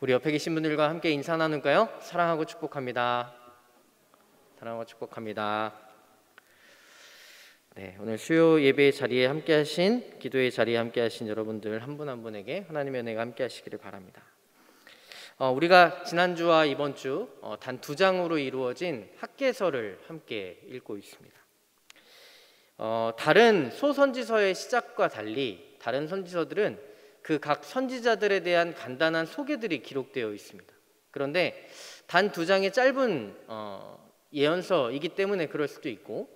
우리 옆에 계신 분들과 함께 인사 나눌까요? 사랑하고 축복합니다. 사랑하고 축복합니다. 네, 오늘 수요 예배 자리에 함께하신, 기도의 자리에 함께하신 여러분들 한 분 한 분에게 하나님의 은혜가 함께하시기를 바랍니다. 우리가 지난주와 이번 주 단 2장으로 이루어진 학개서를 함께 읽고 있습니다. 다른 소선지서의 시작과 달리 다른 선지서들은 그 각 선지자들에 대한 간단한 소개들이 기록되어 있습니다. 그런데 단 2장의 짧은 예언서이기 때문에 그럴 수도 있고,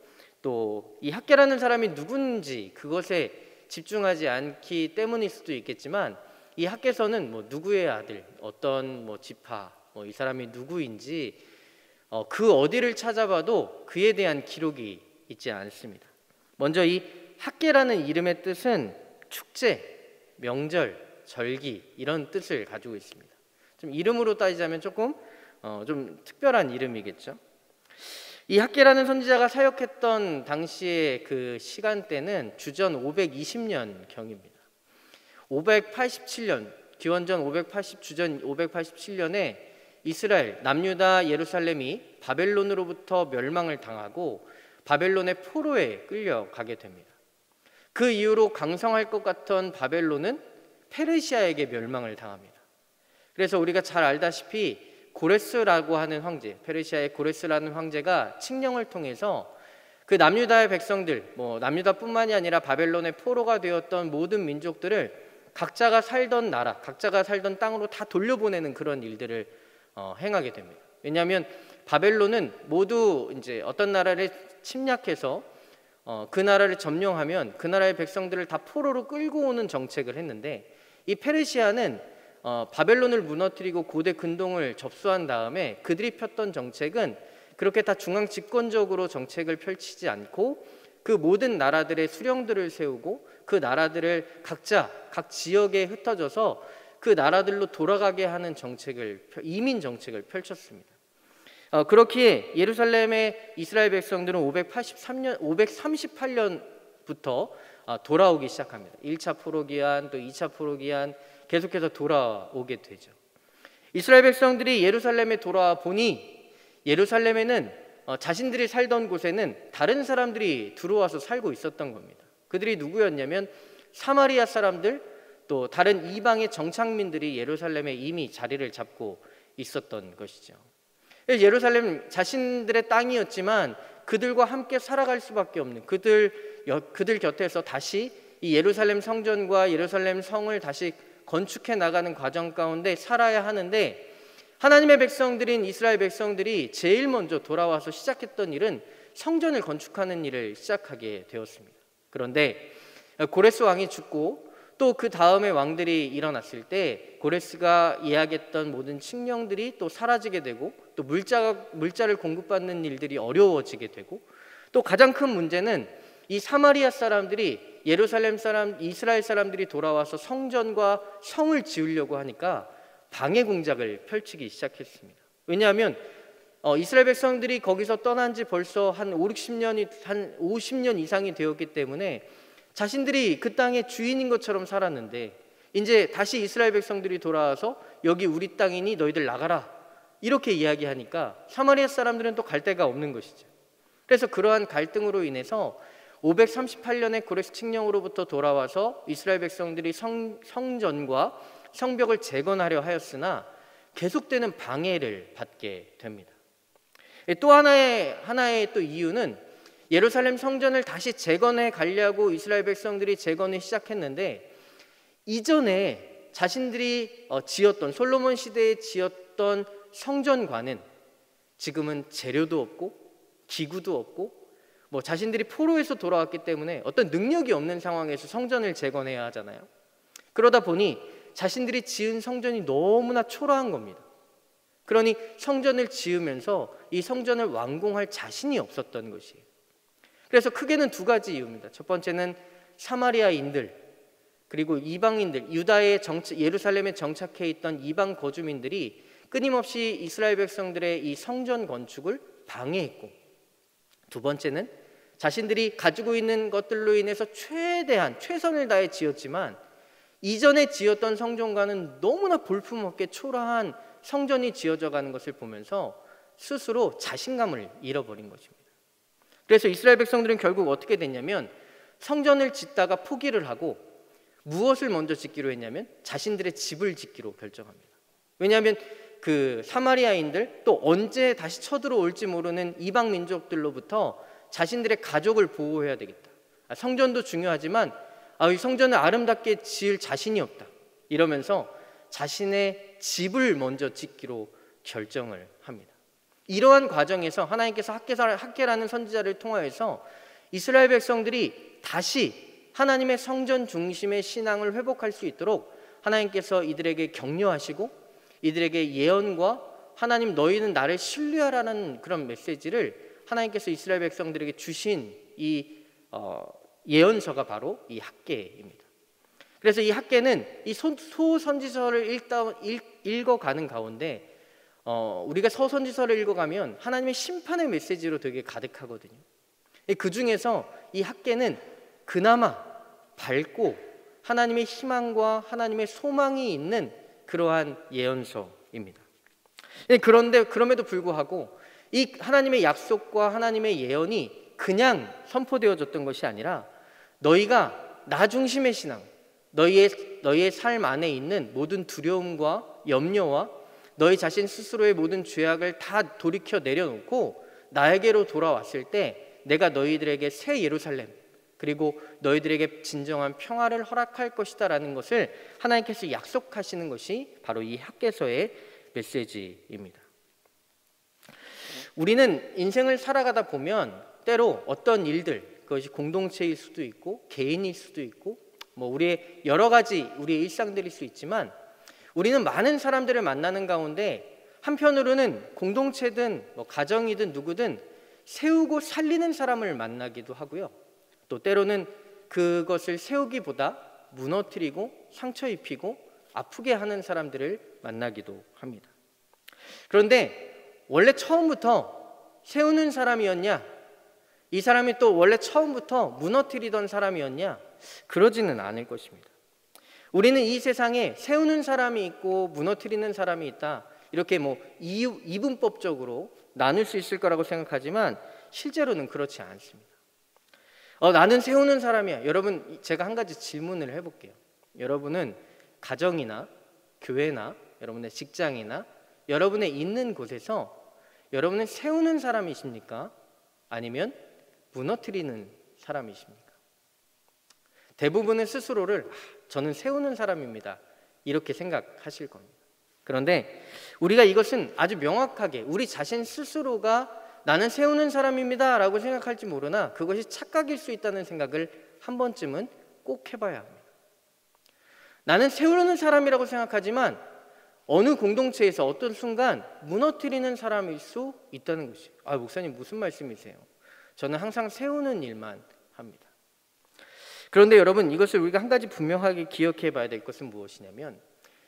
또 이 학개라는 사람이 누군지 그것에 집중하지 않기 때문일 수도 있겠지만, 이 학개서는 누구의 아들, 어떤 지파, 이 사람이 누구인지 그 어디를 찾아봐도 그에 대한 기록이 있지 않습니다. 먼저 이 학개라는 이름의 뜻은 축제, 명절, 절기 이런 뜻을 가지고 있습니다. 좀 이름으로 따지자면 조금 좀 특별한 이름이겠죠. 이 학개라는 선지자가 사역했던 당시의 그 시간대는 주전 520년 경입니다. 587년, 기원전 580, 주전 587년에 이스라엘, 남유다, 예루살렘이 바벨론으로부터 멸망을 당하고 바벨론의 포로에 끌려가게 됩니다. 그 이후로 강성할 것 같던 바벨론은 페르시아에게 멸망을 당합니다. 그래서 우리가 잘 알다시피 고레스라고 하는 황제, 페르시아의 고레스라는 황제가 칙령을 통해서 그 남유다의 백성들, 남유다뿐만이 아니라 바벨론의 포로가 되었던 모든 민족들을 각자가 살던 나라, 각자가 살던 땅으로 다 돌려보내는 그런 일들을 행하게 됩니다. 왜냐하면 바벨론은 모두 이제 어떤 나라를 침략해서 그 나라를 점령하면 그 나라의 백성들을 다 포로로 끌고 오는 정책을 했는데, 이 페르시아는 바벨론을 무너뜨리고 고대 근동을 접수한 다음에 그들이 폈던 정책은 그렇게 다 중앙 집권적으로 정책을 펼치지 않고 그 모든 나라들의 수령들을 세우고 그 나라들을 각자 각 지역에 흩어져서 그 나라들로 돌아가게 하는 정책을, 이민 정책을 펼쳤습니다. 그렇기에 예루살렘의 이스라엘 백성들은 538년부터 돌아오기 시작합니다. 1차 포로기한, 또 2차 포로기한 계속해서 돌아오게 되죠. 이스라엘 백성들이 예루살렘에 돌아와 보니 예루살렘에는 자신들이 살던 곳에는 다른 사람들이 들어와서 살고 있었던 겁니다. 그들이 누구였냐면 사마리아 사람들, 또 다른 이방의 정착민들이 예루살렘에 이미 자리를 잡고 있었던 것이죠. 예루살렘 자신들의 땅이었지만 그들과 함께 살아갈 수밖에 없는 그들 곁에서 다시 이 예루살렘 성전과 예루살렘 성을 다시 건축해 나가는 과정 가운데 살아야 하는데, 하나님의 백성들인 이스라엘 백성들이 제일 먼저 돌아와서 시작했던 일은 성전을 건축하는 일을 시작하게 되었습니다. 그런데 고레스 왕이 죽고 또 그 다음에 왕들이 일어났을 때 고레스가 이야기했던 모든 칙령들이 또 사라지게 되고, 또 물자를 공급받는 일들이 어려워지게 되고, 또 가장 큰 문제는 이 사마리아 사람들이 예루살렘 사람, 이스라엘 사람들이 돌아와서 성전과 성을 지으려고 하니까 방해 공작을 펼치기 시작했습니다. 왜냐하면 이스라엘 백성들이 거기서 떠난 지 벌써 한 50년 이상이 되었기 때문에 자신들이 그 땅의 주인인 것처럼 살았는데, 이제 다시 이스라엘 백성들이 돌아와서 여기 우리 땅이니 너희들 나가라 이렇게 이야기하니까 사마리아 사람들은 또 갈 데가 없는 것이죠. 그래서 그러한 갈등으로 인해서 538년에 고레스 칙령으로부터 돌아와서 이스라엘 백성들이 성전과 성벽을 재건하려 하였으나 계속되는 방해를 받게 됩니다. 또 하나의 또 이유는 예루살렘 성전을 다시 재건해 가려고 이스라엘 백성들이 재건을 시작했는데, 이전에 자신들이 지었던, 솔로몬 시대에 지었던 성전과는 지금은 재료도 없고 기구도 없고 자신들이 포로에서 돌아왔기 때문에 어떤 능력이 없는 상황에서 성전을 재건해야 하잖아요. 그러다 보니 자신들이 지은 성전이 너무나 초라한 겁니다. 그러니 성전을 지으면서 이 성전을 완공할 자신이 없었던 것이에요. 그래서 크게는 2가지 이유입니다. 첫 번째는 사마리아인들, 그리고 이방인들, 예루살렘에 정착해 있던 이방 거주민들이 끊임없이 이스라엘 백성들의 이 성전 건축을 방해했고, 2번째는 자신들이 가지고 있는 것들로 인해서 최선을 다해 지었지만 이전에 지었던 성전과는 너무나 볼품없게 초라한 성전이 지어져 가는 것을 보면서 스스로 자신감을 잃어버린 것입니다. 그래서 이스라엘 백성들은 결국 어떻게 됐냐면 성전을 짓다가 포기를 하고 무엇을 먼저 짓기로 했냐면 자신들의 집을 짓기로 결정합니다. 왜냐하면 그 사마리아인들 또 언제 다시 쳐들어올지 모르는 이방 민족들로부터 자신들의 가족을 보호해야 되겠다. 성전도 중요하지만 이 성전을 아름답게 지을 자신이 없다. 이러면서 자신의 집을 먼저 짓기로 결정을 합니다. 이러한 과정에서 하나님께서 학개라는 선지자를 통하여서 이스라엘 백성들이 다시 하나님의 성전 중심의 신앙을 회복할 수 있도록 하나님께서 이들에게 격려하시고 이들에게 예언과 하나님 너희는 나를 신뢰하라는 그런 메시지를 하나님께서 이스라엘 백성들에게 주신 이 예언서가 바로 이 학개입니다. 그래서 이 학개는 이 소선지서를 읽어가는 가운데 우리가 서선지서를 읽어가면 하나님의 심판의 메시지로 되게 가득하거든요. 그 중에서 이 학개는 그나마 밝고 하나님의 희망과 하나님의 소망이 있는 그러한 예언서입니다. 그런데 그럼에도 불구하고 이 하나님의 약속과 하나님의 예언이 그냥 선포되어졌던 것이 아니라 너희가 나 중심의 신앙, 너희의 삶 안에 있는 모든 두려움과 염려와 너희 자신 스스로의 모든 죄악을 다 돌이켜 내려놓고 나에게로 돌아왔을 때 내가 너희들에게 새 예루살렘 그리고 너희들에게 진정한 평화를 허락할 것이다 라는 것을 하나님께서 약속하시는 것이 바로 이 학개서의 메시지입니다. 우리는 인생을 살아가다 보면 때로 어떤 일들, 그것이 공동체일 수도 있고 개인일 수도 있고 우리의 여러 가지 우리의 일상들일 수 있지만 우리는 많은 사람들을 만나는 가운데 한편으로는 공동체든 가정이든 누구든 세우고 살리는 사람을 만나기도 하고요. 또 때로는 그것을 세우기보다 무너뜨리고 상처 입히고 아프게 하는 사람들을 만나기도 합니다. 그런데 원래 처음부터 세우는 사람이었냐? 이 사람이 또 원래 처음부터 무너뜨리던 사람이었냐? 그러지는 않을 것입니다. 우리는 이 세상에 세우는 사람이 있고 무너뜨리는 사람이 있다. 이렇게 이분법적으로 나눌 수 있을 거라고 생각하지만 실제로는 그렇지 않습니다. 나는 세우는 사람이야. 여러분, 제가 한 가지 질문을 해볼게요. 여러분은 가정이나 교회나 여러분의 직장이나 여러분의 있는 곳에서 여러분은 세우는 사람이십니까? 아니면 무너뜨리는 사람이십니까? 대부분은 스스로를 저는 세우는 사람입니다. 이렇게 생각하실 겁니다. 그런데 우리가 이것은 아주 명확하게 우리 자신 스스로가 나는 세우는 사람입니다 라고 생각할지 모르나 그것이 착각일 수 있다는 생각을 한 번쯤은 꼭 해봐야 합니다. 나는 세우는 사람이라고 생각하지만 어느 공동체에서 어떤 순간 무너뜨리는 사람일 수 있다는 것이에요. 목사님 무슨 말씀이세요? 저는 항상 세우는 일만 합니다. 그런데 여러분, 이것을 우리가 한 가지 분명하게 기억해 봐야 될 것은 무엇이냐면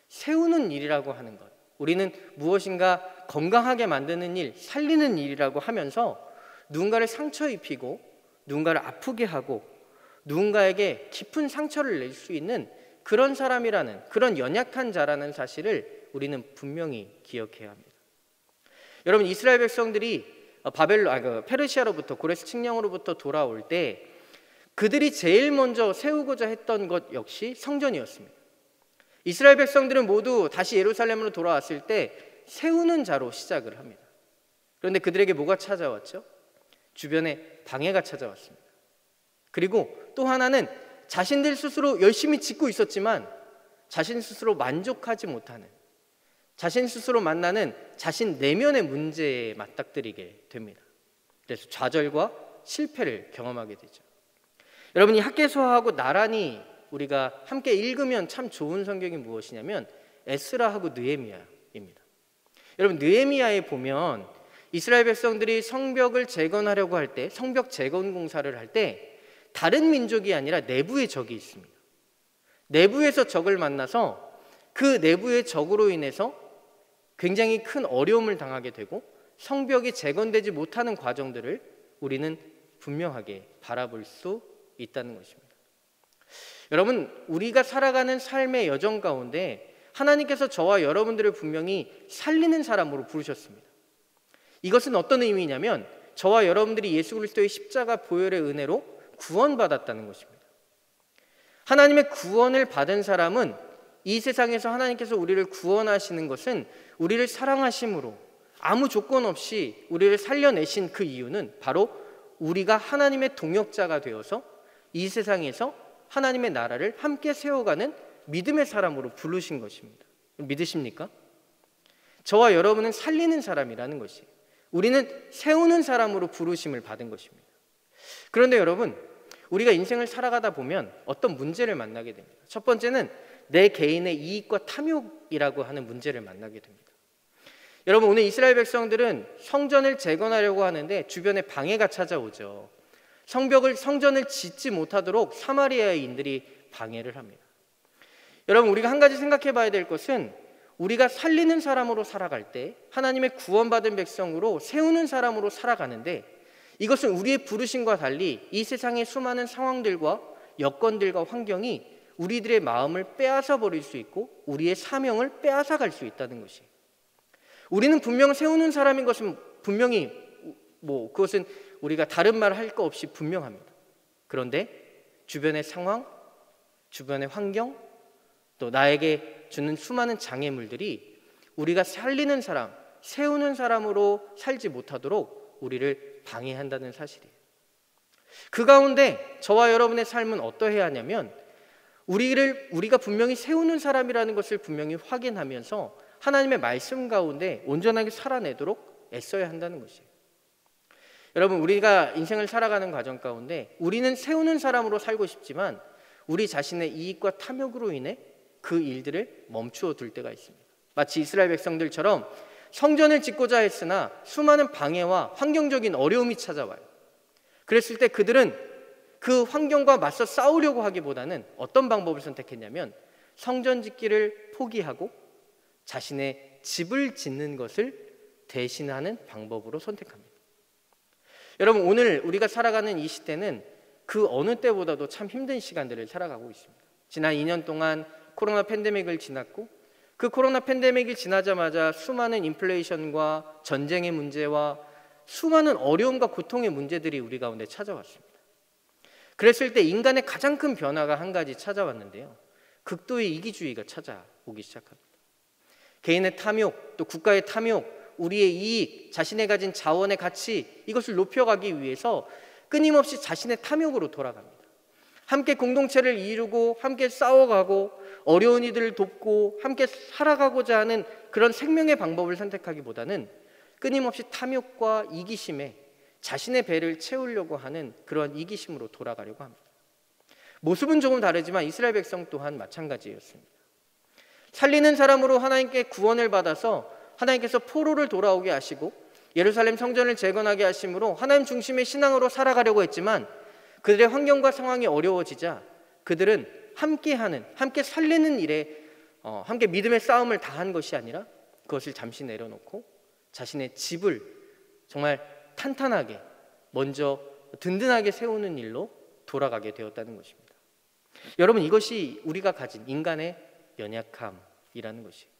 세우는 일이라고 하는 것, 우리는 무엇인가 건강하게 만드는 일, 살리는 일이라고 하면서 누군가를 상처 입히고 누군가를 아프게 하고 누군가에게 깊은 상처를 낼 수 있는 그런 사람이라는, 그런 연약한 자라는 사실을 우리는 분명히 기억해야 합니다. 여러분, 이스라엘 백성들이 페르시아로부터, 고레스 칙령으로부터 돌아올 때 그들이 제일 먼저 세우고자 했던 것 역시 성전이었습니다. 이스라엘 백성들은 모두 다시 예루살렘으로 돌아왔을 때 세우는 자로 시작을 합니다. 그런데 그들에게 뭐가 찾아왔죠? 주변에 방해가 찾아왔습니다. 그리고 또 하나는 자신들 스스로 열심히 짓고 있었지만 자신 스스로 만족하지 못하는, 자신 스스로 만나는 자신 내면의 문제에 맞닥뜨리게 됩니다. 그래서 좌절과 실패를 경험하게 되죠. 여러분, 이 학개서하고 나란히 우리가 함께 읽으면 참 좋은 성경이 무엇이냐면 에스라하고 느헤미야입니다. 여러분, 느헤미야에 보면 이스라엘 백성들이 성벽을 재건하려고 할 때, 성벽 재건 공사를 할 때 다른 민족이 아니라 내부의 적이 있습니다. 내부에서 적을 만나서 그 내부의 적으로 인해서 굉장히 큰 어려움을 당하게 되고 성벽이 재건되지 못하는 과정들을 우리는 분명하게 바라볼 수 있다는 것입니다. 여러분, 우리가 살아가는 삶의 여정 가운데 하나님께서 저와 여러분들을 분명히 살리는 사람으로 부르셨습니다. 이것은 어떤 의미냐면 저와 여러분들이 예수 그리스도의 십자가 보혈의 은혜로 구원받았다는 것입니다. 하나님의 구원을 받은 사람은 이 세상에서 하나님께서 우리를 구원하시는 것은 우리를 사랑하심으로 아무 조건 없이 우리를 살려내신 그 이유는 바로 우리가 하나님의 동역자가 되어서 이 세상에서 하나님의 나라를 함께 세워가는 믿음의 사람으로 부르신 것입니다. 믿으십니까? 저와 여러분은 살리는 사람이라는 것이, 우리는 세우는 사람으로 부르심을 받은 것입니다. 그런데 여러분, 우리가 인생을 살아가다 보면 어떤 문제를 만나게 됩니다. 첫 번째는 내 개인의 이익과 탐욕이라고 하는 문제를 만나게 됩니다. 여러분, 오늘 이스라엘 백성들은 성전을 재건하려고 하는데 주변에 방해가 찾아오죠. 성전을 짓지 못하도록 사마리아인들이 방해를 합니다. 여러분, 우리가 한 가지 생각해 봐야 될 것은 우리가 살리는 사람으로 살아갈 때 하나님의 구원받은 백성으로 세우는 사람으로 살아가는데, 이것은 우리의 부르심과 달리 이 세상의 수많은 상황들과 여건들과 환경이 우리들의 마음을 빼앗아 버릴 수 있고 우리의 사명을 빼앗아 갈 수 있다는 것이, 우리는 분명 세우는 사람인 것은 분명히 그것은 우리가 다른 말 할 거 없이 분명합니다. 그런데 주변의 상황, 주변의 환경, 또 나에게 주는 수많은 장애물들이 우리가 살리는 사람, 세우는 사람으로 살지 못하도록 우리를 방해한다는 사실이에요. 그 가운데 저와 여러분의 삶은 어떠해야 하냐면, 우리가 분명히 세우는 사람이라는 것을 분명히 확인하면서 하나님의 말씀 가운데 온전하게 살아내도록 애써야 한다는 것이에요. 여러분, 우리가 인생을 살아가는 과정 가운데 우리는 세우는 사람으로 살고 싶지만 우리 자신의 이익과 탐욕으로 인해 그 일들을 멈추어 둘 때가 있습니다. 마치 이스라엘 백성들처럼 성전을 짓고자 했으나 수많은 방해와 환경적인 어려움이 찾아와요. 그랬을 때 그들은 그 환경과 맞서 싸우려고 하기보다는 어떤 방법을 선택했냐면 성전 짓기를 포기하고 자신의 집을 짓는 것을 대신하는 방법으로 선택합니다. 여러분, 오늘 우리가 살아가는 이 시대는 그 어느 때보다도 참 힘든 시간들을 살아가고 있습니다. 지난 2년 동안 코로나 팬데믹을 지났고, 그 코로나 팬데믹이 지나자마자 수많은 인플레이션과 전쟁의 문제와 수많은 어려움과 고통의 문제들이 우리 가운데 찾아왔습니다. 그랬을 때 인간의 가장 큰 변화가 한 가지 찾아왔는데요, 극도의 이기주의가 찾아오기 시작합니다. 개인의 탐욕, 또 국가의 탐욕, 우리의 이익, 자신의 가진 자원의 가치, 이것을 높여가기 위해서 끊임없이 자신의 탐욕으로 돌아갑니다. 함께 공동체를 이루고 함께 싸워가고 어려운 이들을 돕고 함께 살아가고자 하는 그런 생명의 방법을 선택하기보다는 끊임없이 탐욕과 이기심에 자신의 배를 채우려고 하는 그런 이기심으로 돌아가려고 합니다. 모습은 조금 다르지만 이스라엘 백성 또한 마찬가지였습니다. 살리는 사람으로 하나님께 구원을 받아서 하나님께서 포로를 돌아오게 하시고 예루살렘 성전을 재건하게 하심으로 하나님 중심의 신앙으로 살아가려고 했지만 그들의 환경과 상황이 어려워지자 그들은 함께 살리는 일에 함께 믿음의 싸움을 다한 것이 아니라 그것을 잠시 내려놓고 자신의 집을 정말 탄탄하게 먼저 든든하게 세우는 일로 돌아가게 되었다는 것입니다. 여러분, 이것이 우리가 가진 인간의 연약함이라는 것이에요.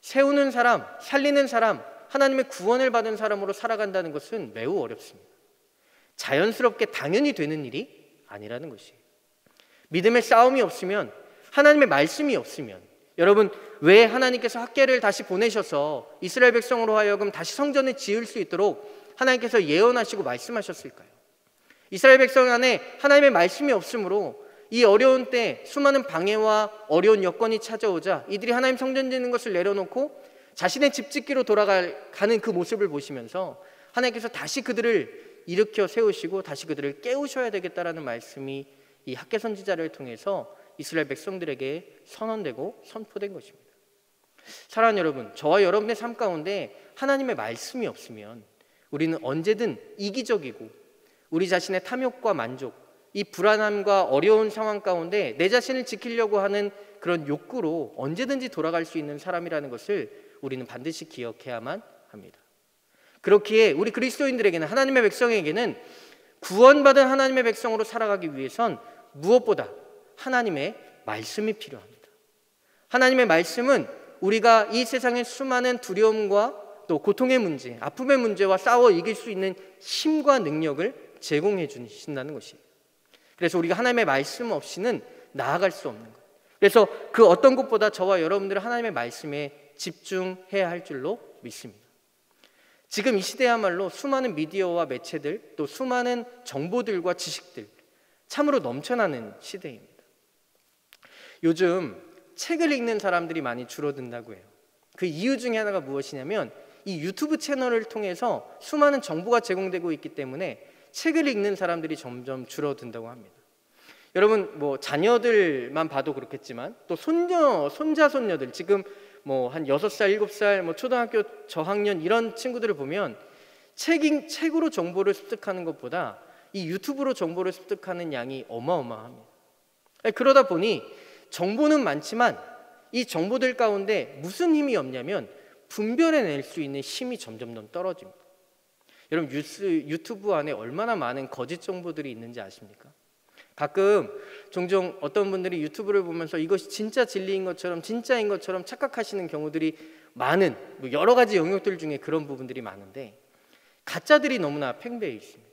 세우는 사람, 살리는 사람, 하나님의 구원을 받은 사람으로 살아간다는 것은 매우 어렵습니다. 자연스럽게 당연히 되는 일이 아니라는 것이에요. 믿음의 싸움이 없으면, 하나님의 말씀이 없으면, 여러분, 왜 하나님께서 학개를 다시 보내셔서 이스라엘 백성으로 하여금 다시 성전을 지을 수 있도록 하나님께서 예언하시고 말씀하셨을까요? 이스라엘 백성 안에 하나님의 말씀이 없으므로 이 어려운 때 수많은 방해와 어려운 여건이 찾아오자 이들이 하나님 성전 짓는 것을 내려놓고 자신의 집 짓기로 돌아가는 그 모습을 보시면서 하나님께서 다시 그들을 일으켜 세우시고 다시 그들을 깨우셔야 되겠다라는 말씀이 이 학개 선지자를 통해서 이스라엘 백성들에게 선언되고 선포된 것입니다. 사랑하는 여러분, 저와 여러분의 삶 가운데 하나님의 말씀이 없으면 우리는 언제든 이기적이고 우리 자신의 탐욕과 만족, 이 불안함과 어려운 상황 가운데 내 자신을 지키려고 하는 그런 욕구로 언제든지 돌아갈 수 있는 사람이라는 것을 우리는 반드시 기억해야만 합니다. 그렇기에 우리 그리스도인들에게는, 하나님의 백성에게는 구원받은 하나님의 백성으로 살아가기 위해선 무엇보다 하나님의 말씀이 필요합니다. 하나님의 말씀은 우리가 이 세상의 수많은 두려움과 또 고통의 문제, 아픔의 문제와 싸워 이길 수 있는 힘과 능력을 제공해 주신다는 것이에요. 그래서 우리가 하나님의 말씀 없이는 나아갈 수 없는 거예요. 그래서 그 어떤 것보다 저와 여러분들은 하나님의 말씀에 집중해야 할 줄로 믿습니다. 지금 이 시대야말로 수많은 미디어와 매체들, 또 수많은 정보들과 지식들 참으로 넘쳐나는 시대입니다. 요즘 책을 읽는 사람들이 많이 줄어든다고 해요. 그 이유 중에 하나가 무엇이냐면 이 유튜브 채널을 통해서 수많은 정보가 제공되고 있기 때문에 책을 읽는 사람들이 점점 줄어든다고 합니다. 여러분 뭐 자녀들만 봐도 그렇겠지만 또 손녀, 손자, 손녀들 지금 뭐 한 6살, 7살, 뭐 초등학교 저학년 이런 친구들을 보면 책으로 정보를 습득하는 것보다 이 유튜브로 정보를 습득하는 양이 어마어마합니다. 그러다 보니 정보는 많지만 이 정보들 가운데 무슨 힘이 없냐면 분별해낼 수 있는 힘이 점점 떨어집니다. 여러분 유튜브 안에 얼마나 많은 거짓 정보들이 있는지 아십니까? 가끔 종종 어떤 분들이 유튜브를 보면서 이것이 진짜 진리인 것처럼 진짜인 것처럼 착각하시는 경우들이 많은 여러 가지 영역들 중에 그런 부분들이 많은데 가짜들이 너무나 팽배해 있습니다.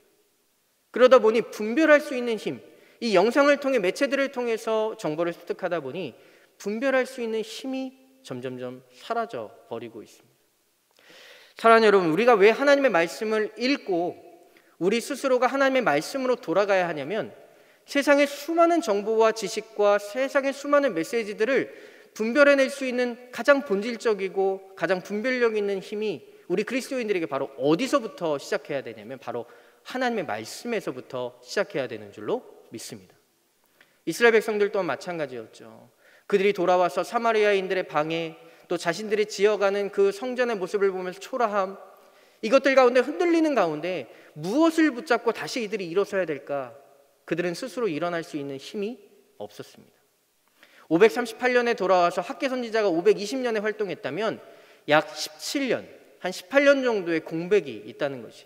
그러다 보니 분별할 수 있는 힘, 이 영상을 통해 매체들을 통해서 정보를 습득하다 보니 분별할 수 있는 힘이 점점 사라져 버리고 있습니다. 사랑하는 여러분, 우리가 왜 하나님의 말씀을 읽고 우리 스스로가 하나님의 말씀으로 돌아가야 하냐면 세상의 수많은 정보와 지식과 세상의 수많은 메시지들을 분별해낼 수 있는 가장 본질적이고 가장 분별력 있는 힘이 우리 그리스도인들에게 바로 어디서부터 시작해야 되냐면 바로 하나님의 말씀에서부터 시작해야 되는 줄로 믿습니다. 이스라엘 백성들 또한 마찬가지였죠. 그들이 돌아와서 사마리아인들의 방해, 또 자신들이 지어가는 그 성전의 모습을 보면서 초라함, 이것들 가운데 흔들리는 가운데 무엇을 붙잡고 다시 이들이 일어서야 될까? 그들은 스스로 일어날 수 있는 힘이 없었습니다. 538년에 돌아와서 학개 선지자가 520년에 활동했다면 약 17년, 한 18년 정도의 공백이 있다는 것이.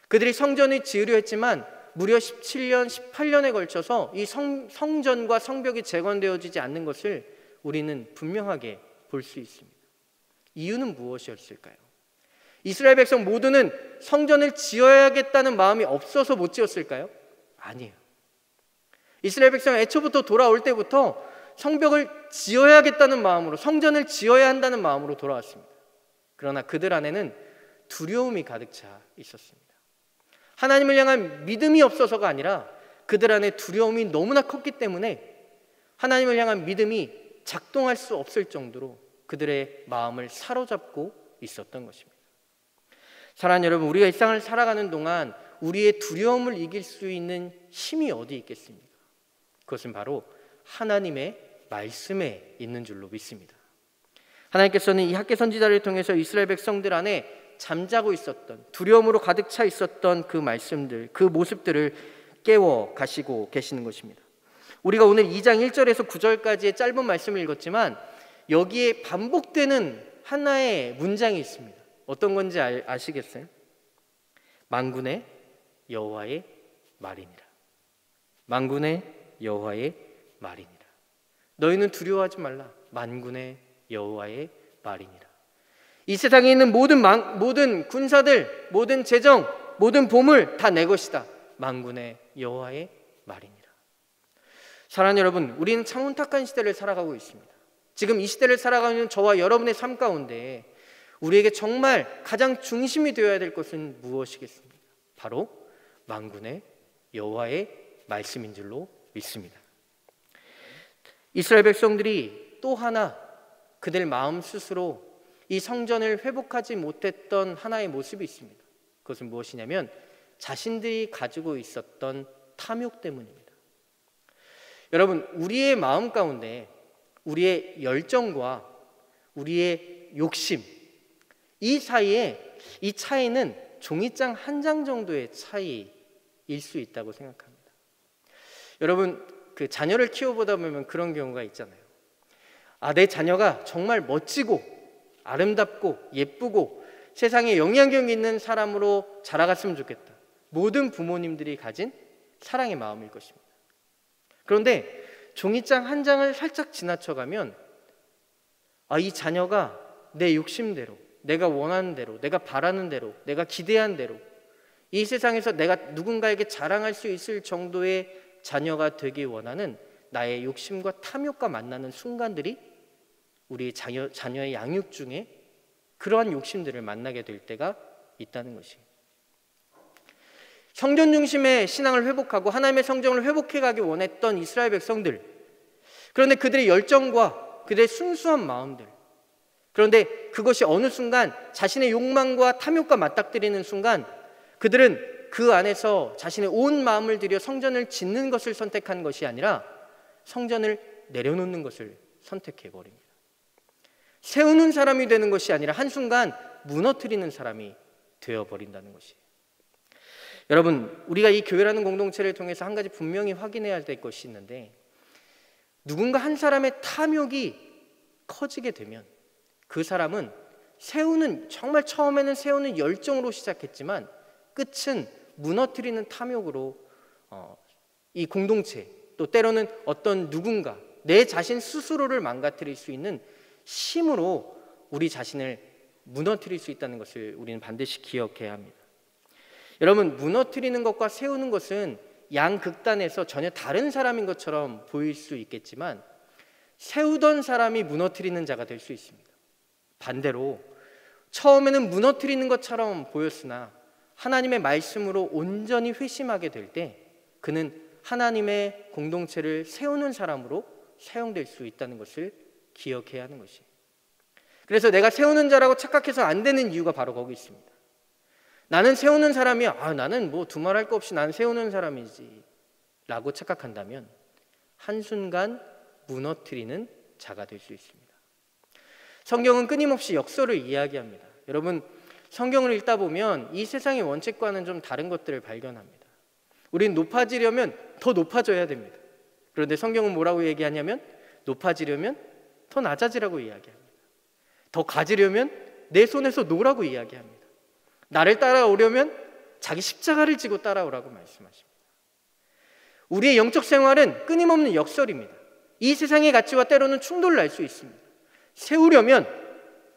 그들이 성전을 지으려 했지만 무려 17년, 18년에 걸쳐서 이 성전과 성벽이 재건되어지지 않는 것을 우리는 분명하게 볼 수 있습니다. 이유는 무엇이었을까요? 이스라엘 백성 모두는 성전을 지어야겠다는 마음이 없어서 못 지었을까요? 아니에요. 이스라엘 백성은 애초부터 돌아올 때부터 성벽을 지어야겠다는 마음으로, 성전을 지어야 한다는 마음으로 돌아왔습니다. 그러나 그들 안에는 두려움이 가득 차 있었습니다. 하나님을 향한 믿음이 없어서가 아니라 그들 안에 두려움이 너무나 컸기 때문에 하나님을 향한 믿음이 작동할 수 없을 정도로 그들의 마음을 사로잡고 있었던 것입니다. 사랑하는 여러분, 우리가 일상을 살아가는 동안 우리의 두려움을 이길 수 있는 힘이 어디 있겠습니까? 그것은 바로 하나님의 말씀에 있는 줄로 믿습니다. 하나님께서는 이 학개 선지자를 통해서 이스라엘 백성들 안에 잠자고 있었던, 두려움으로 가득 차 있었던 그 말씀들, 그 모습들을 깨워 가시고 계시는 것입니다. 우리가 오늘 2장 1절에서 9절까지의 짧은 말씀을 읽었지만 여기에 반복되는 하나의 문장이 있습니다. 어떤 건지 아시겠어요? 만군의 여호와의 말이니라. 만군의 여호와의 말이니라. 너희는 두려워하지 말라. 만군의 여호와의 말이니라. 이 세상에 있는 모든 군사들, 모든 재정, 모든 보물 다 내 것이다. 만군의 여호와의 말이니라. 사랑하는 여러분, 우리는 참 혼탁한 시대를 살아가고 있습니다. 지금 이 시대를 살아가는 저와 여러분의 삶 가운데 우리에게 정말 가장 중심이 되어야 될 것은 무엇이겠습니까? 바로 만군의 여호와의 말씀인 줄로 믿습니다. 이스라엘 백성들이 또 하나 그들 마음 스스로 이 성전을 회복하지 못했던 하나의 모습이 있습니다. 그것은 무엇이냐면 자신들이 가지고 있었던 탐욕 때문입니다. 여러분, 우리의 마음 가운데 우리의 열정과 우리의 욕심, 이 사이에 이 차이는 종이장 한 장 정도의 차이일 수 있다고 생각합니다. 여러분, 그 자녀를 키워보다 보면 그런 경우가 있잖아요. 내 자녀가 정말 멋지고 아름답고 예쁘고 세상에 영향력 있는 사람으로 자라갔으면 좋겠다. 모든 부모님들이 가진 사랑의 마음일 것입니다. 그런데 종이장 한 장을 살짝 지나쳐가면 이 자녀가 내 욕심대로, 내가 원하는 대로, 내가 바라는 대로, 내가 기대한 대로 이 세상에서 내가 누군가에게 자랑할 수 있을 정도의 자녀가 되기 원하는 나의 욕심과 탐욕과 만나는 순간들이 우리 자녀의 양육 중에 그러한 욕심들을 만나게 될 때가 있다는 것이에요. 성전 중심의 신앙을 회복하고 하나님의 성전을 회복해가기 원했던 이스라엘 백성들, 그런데 그들의 열정과 그들의 순수한 마음들, 그런데 그것이 어느 순간 자신의 욕망과 탐욕과 맞닥뜨리는 순간 그들은 그 안에서 자신의 온 마음을 들여 성전을 짓는 것을 선택한 것이 아니라 성전을 내려놓는 것을 선택해버립니다. 세우는 사람이 되는 것이 아니라 한순간 무너뜨리는 사람이 되어버린다는 것이에요. 여러분, 우리가 이 교회라는 공동체를 통해서 한 가지 분명히 확인해야 될 것이 있는데, 누군가 한 사람의 탐욕이 커지게 되면 그 사람은 정말 처음에는 세우는 열정으로 시작했지만 끝은 무너뜨리는 탐욕으로 이 공동체, 또 때로는 어떤 누군가, 내 자신 스스로를 망가뜨릴 수 있는 힘으로 우리 자신을 무너뜨릴 수 있다는 것을 우리는 반드시 기억해야 합니다. 여러분, 무너뜨리는 것과 세우는 것은 양극단에서 전혀 다른 사람인 것처럼 보일 수 있겠지만 세우던 사람이 무너뜨리는 자가 될 수 있습니다. 반대로 처음에는 무너뜨리는 것처럼 보였으나 하나님의 말씀으로 온전히 회심하게 될 때 그는 하나님의 공동체를 세우는 사람으로 사용될 수 있다는 것을 기억해야 하는 것이에요. 그래서 내가 세우는 자라고 착각해서 안 되는 이유가 바로 거기 있습니다. 나는 세우는 사람이야. 나는 뭐 두말할 거 없이 나는 세우는 사람이지 라고 착각한다면 한순간 무너뜨리는 자가 될 수 있습니다. 성경은 끊임없이 역설을 이야기합니다. 여러분, 성경을 읽다 보면 이 세상의 원칙과는 좀 다른 것들을 발견합니다. 우리는 높아지려면 더 높아져야 됩니다. 그런데 성경은 뭐라고 얘기하냐면 높아지려면 더 낮아지라고 이야기합니다. 더 가지려면 내 손에서 놓으라고 이야기합니다. 나를 따라오려면 자기 십자가를 지고 따라오라고 말씀하십니다. 우리의 영적 생활은 끊임없는 역설입니다. 이 세상의 가치와 때로는 충돌을 날 수 있습니다. 세우려면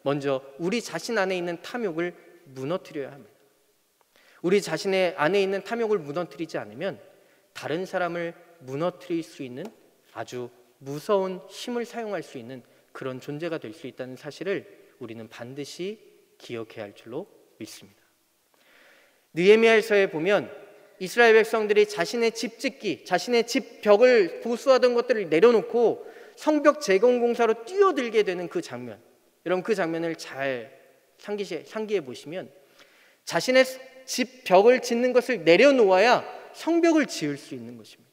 먼저 우리 자신 안에 있는 탐욕을 무너뜨려야 합니다. 우리 자신의 안에 있는 탐욕을 무너뜨리지 않으면 다른 사람을 무너뜨릴 수 있는 아주 무서운 힘을 사용할 수 있는 그런 존재가 될 수 있다는 사실을 우리는 반드시 기억해야 할 줄로 믿습니다. 느헤미야서에 보면 이스라엘 백성들이 자신의 집 짓기, 자신의 집 벽을 보수하던 것들을 내려놓고 성벽 재건 공사로 뛰어들게 되는 그 장면, 여러분 그 장면을 잘 상기해 보시면 자신의 집 벽을 짓는 것을 내려놓아야 성벽을 지을 수 있는 것입니다.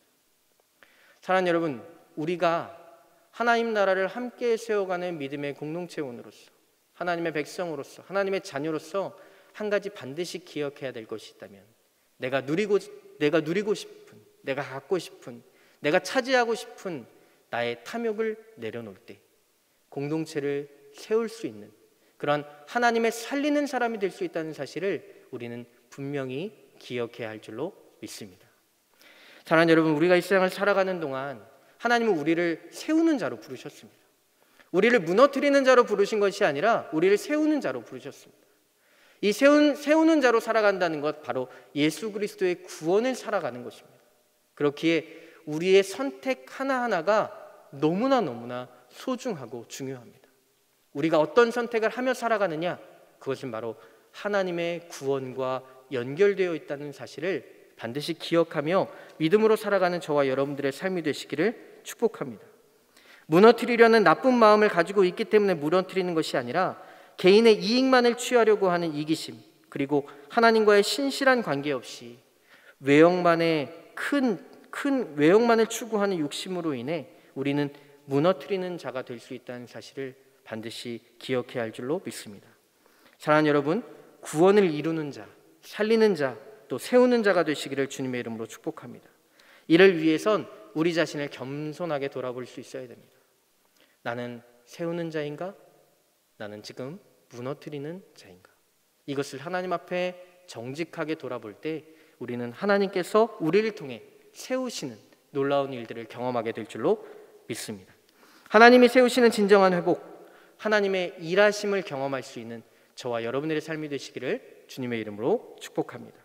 사랑하는 여러분, 우리가 하나님 나라를 함께 세워가는 믿음의 공동체원으로서, 하나님의 백성으로서, 하나님의 자녀로서 한 가지 반드시 기억해야 될 것이 있다면 내가 누리고 싶은, 내가 갖고 싶은, 내가 차지하고 싶은 나의 탐욕을 내려놓을 때 공동체를 세울 수 있는 그런 하나님의 살리는 사람이 될 수 있다는 사실을 우리는 분명히 기억해야 할 줄로 믿습니다. 사랑하는 여러분, 우리가 이 세상을 살아가는 동안 하나님은 우리를 세우는 자로 부르셨습니다. 우리를 무너뜨리는 자로 부르신 것이 아니라 우리를 세우는 자로 부르셨습니다. 이 세우는 자로 살아간다는 것, 바로 예수 그리스도의 구원을 살아가는 것입니다. 그렇기에 우리의 선택 하나하나가 너무나 소중하고 중요합니다. 우리가 어떤 선택을 하며 살아가느냐, 그것은 바로 하나님의 구원과 연결되어 있다는 사실을 반드시 기억하며 믿음으로 살아가는 저와 여러분들의 삶이 되시기를 축복합니다. 무너뜨리려는 나쁜 마음을 가지고 있기 때문에 무너뜨리는 것이 아니라 개인의 이익만을 취하려고 하는 이기심, 그리고 하나님과의 신실한 관계 없이 외형만을 추구하는 욕심으로 인해 우리는 무너뜨리는 자가 될 수 있다는 사실을 반드시 기억해야 할 줄로 믿습니다. 사랑하는 여러분, 구원을 이루는 자, 살리는 자, 또 세우는 자가 되시기를 주님의 이름으로 축복합니다. 이를 위해선 우리 자신을 겸손하게 돌아볼 수 있어야 됩니다. 나는 세우는 자인가? 나는 지금 무너뜨리는 자인가? 이것을 하나님 앞에 정직하게 돌아볼 때 우리는 하나님께서 우리를 통해 세우시는 놀라운 일들을 경험하게 될 줄로 믿습니다. 하나님이 세우시는 진정한 회복, 하나님의 일하심을 경험할 수 있는 저와 여러분들의 삶이 되시기를 주님의 이름으로 축복합니다.